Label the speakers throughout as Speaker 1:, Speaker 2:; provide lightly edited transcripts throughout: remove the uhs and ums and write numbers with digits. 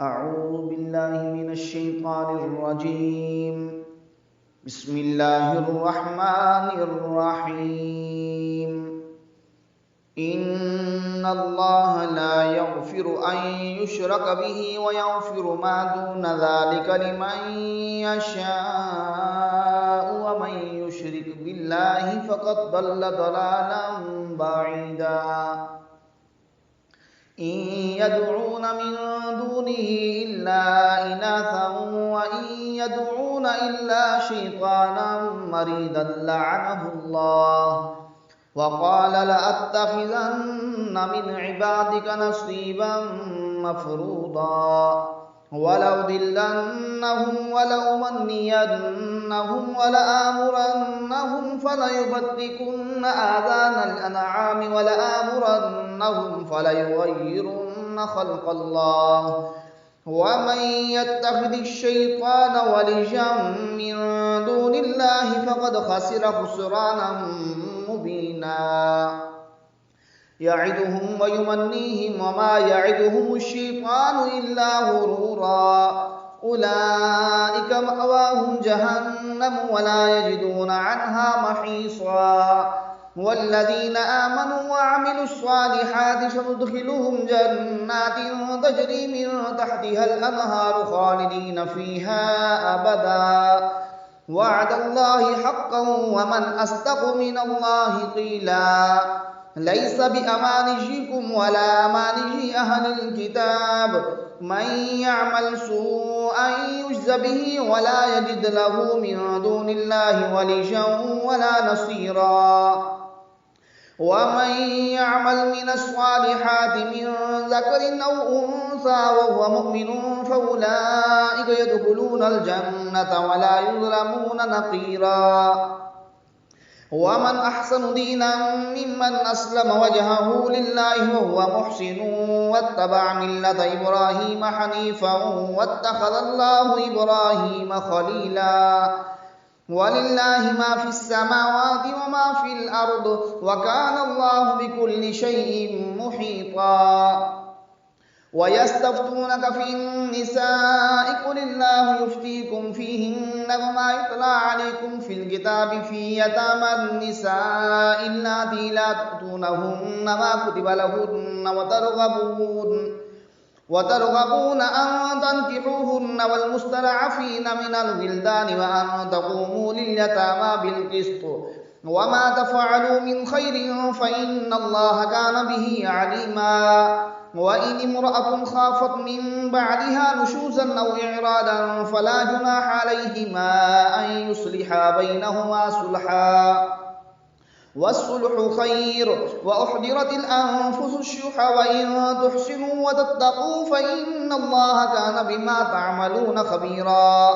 Speaker 1: أعوذ بالله من الشيطان الرجيم بسم الله الرحمن الرحيم إن الله لا يغفر أن يشرك به ويغفر ما دون ذلك لمن يشاء ومن يشرك بالله فقد ضل ضلالا بعيدا إن يدعون من دونه إلا إناثا وإن يدعون إلا شيطانا مريدا لعنه الله وقال لأتخذن من عبادك نصيبا مفروضا ولأضلنهم ولأمنينهم ولآمرنهم فليبتكن آذان الأنعام ولآمرنهم فليغيرن خلق الله ومن يتخذ الشيطان وليا من دون الله فقد خسر خسرانا مبينا يعدهم ويمنيهم وما يعدهم الشيطان إلا غرورا أولئك مأواهم جهنم ولا يجدون عنها محيصا والذين آمنوا وعملوا الصالحات سندخلهم جنات تجري من تحتها الأنهار خالدين فيها أبدا وعد الله حقا ومن أصدق من الله قيلا ليس بأمانيكم ولا أماني أهل الكتاب من يعمل سوءا يجز به ولا يجد له من دون الله وليا ولا نصيرا ومن يعمل من الصالحات من ذكر أو أنثى وهو مؤمن فأولئك يدخلون الجنة ولا يظلمون نقيرا ومن أحسن دينا ممن أسلم وجهه لله وهو محسن واتبع ملة إبراهيم حنيفا واتخذ الله إبراهيم خليلا ولله ما في السماوات وما في الأرض وكان الله بكل شيء محيطا ويستفتونك في النساء قل الله يفتيكم فيهن وما يتلى عليكم في الكتاب في يتامى النساء اللاتي لا تؤتونهن ما كتب لهن وترغبون أن تنكحوهن والمستضعفين من الولدان وأن تقوموا لليتامى بالقسط وما تفعلوا من خير فإن الله كان به عليما وإن امرأة خافت من بعدها نشوزا أو إعراضا فلا جناح عليهما أن يصلحا بينهما صلحا والصلح خير وأحضرت الأنفس الشح وإن تحسنوا وتتقوا فإن الله كان بما تعملون خبيرا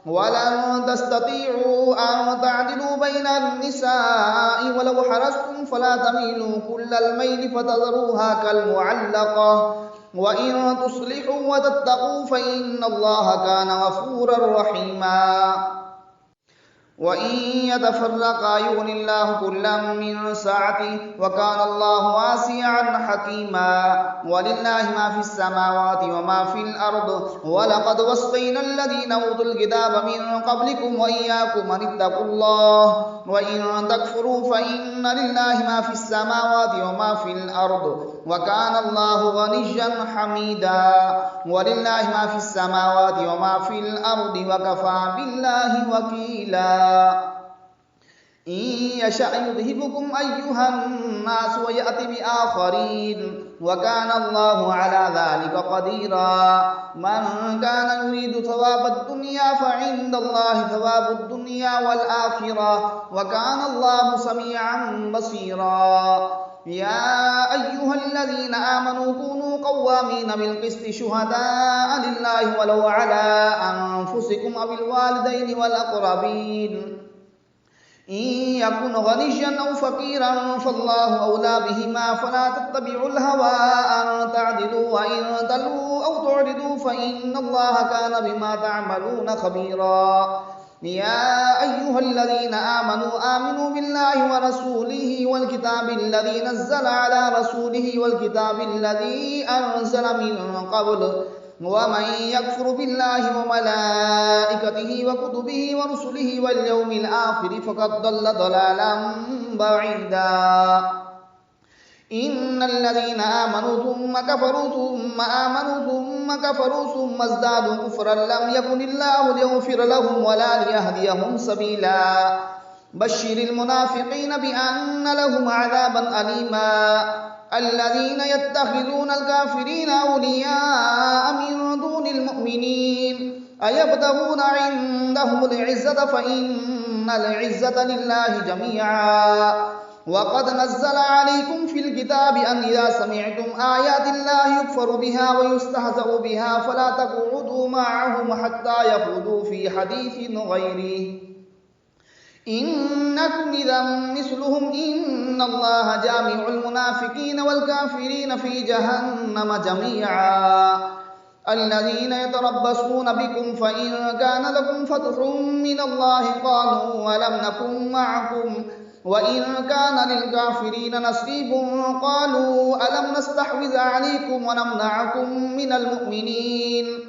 Speaker 1: ولن تستطيعوا أن تعدلوا بين النساء ولو حرصتم فلا تميلوا كل الميل فتذروها كالمعلقة وإن تصلحوا وتتقوا فإن الله كان غفورا رحيما وإن يتفرقا يغن الله كلا من سعته وكان الله واسعا حكيما ولله ما في السماوات وما في الأرض ولقد وصينا الذين أوتوا الكتاب من قبلكم وإياكم أن اتقوا الله وإن تكفروا فإن لله ما في السماوات وما في الأرض وكان الله غنيا حميدا ولله ما في السماوات وما في الأرض وكفى بالله وكيلا إن يشأ يذهبكم أيها الناس ويأتي بآخرين وكان الله على ذلك قديرا من كان يريد ثواب الدنيا فعند الله ثواب الدنيا والآخرة وكان الله سميعا بصيرا يا أيها الذين آمنوا كونوا قوامين بالقسط شهداء لله ولو على أنفسكم أو الوالدين والأقربين إن يكن غنيا أو فقيرا فالله أولى بهما فلا تتبعوا الهوى أن تعدلوا وإن تلووا أو تعرضوا فإن الله كان بما تعملون خبيرا يا أيها الذين آمنوا بالله ورسوله والكتاب الذي نزل على رسوله والكتاب الذي أنزل من قبل ومن يكفر بالله وملائكته وكتبه ورسله واليوم الآخر فقد ضل ضلالا بعيدا إن الذين آمنوا ثم كفروا ثم آمنوا ثم كفروا ثم ازدادوا كفرا لم يكن الله ليغفر لهم ولا ليهديهم سبيلا بشر المنافقين بأن لهم عذابا أليما الذين يتخذون الكافرين أولياء من دون المؤمنين أيبتغون عندهم العزة فإن العزة لله جميعا وقد نزل عليكم في الكتاب أن إذا سمعتم آيات الله يكفر بها ويستهزأ بها فلا تقعدوا معهم حتى يخوضوا في حديث غيره إنكم إذا مثلهم إن الله جامع المنافقين والكافرين في جهنم جميعا الذين يتربصون بكم فإن كان لكم فتح من الله قالوا ولم نكن معكم وإن كان للكافرين نصيب قالوا ألم نستحوذ عليكم ونمنعكم من المؤمنين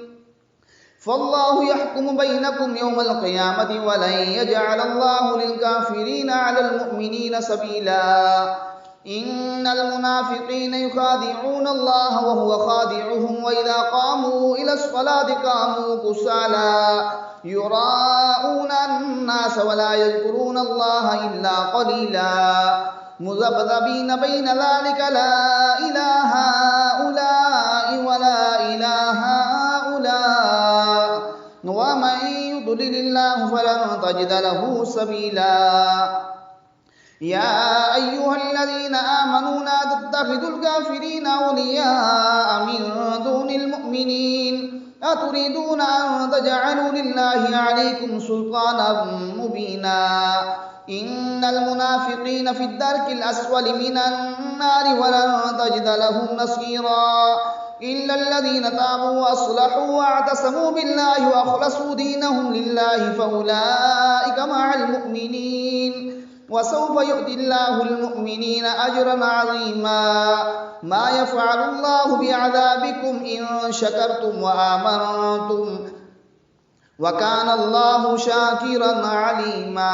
Speaker 1: فالله يحكم بينكم يوم القيامة ولن يجعل الله للكافرين على المؤمنين سبيلا إن المنافقين يخادعون الله وهو خادعهم وإذا قاموا إلى الصلاة قاموا كسالى يراءون الناس ولا يذكرون الله إلا قليلا مذبذبين بين ذلك لا إله هؤلاء ولا إله هؤلاء ومن يضلل الله فلن تجد له سبيلا يا أيها الذين آمنوا لا تتخذوا الكافرين أولياء من دون المؤمنين أتريدون أن تجعلوا لله عليكم سلطانا مبينا إن المنافقين في الدرك الأسفل من النار ولن تجد لهم نصيرا إلا الذين تابوا وأصلحوا واعتصموا بالله وأخلصوا دينهم لله فأولئك مع المؤمنين وسوف يؤتي الله المؤمنين أجرا عظيما ما يفعل الله بعذابكم إن شكرتم وآمنتم وكان الله شاكرا عليما.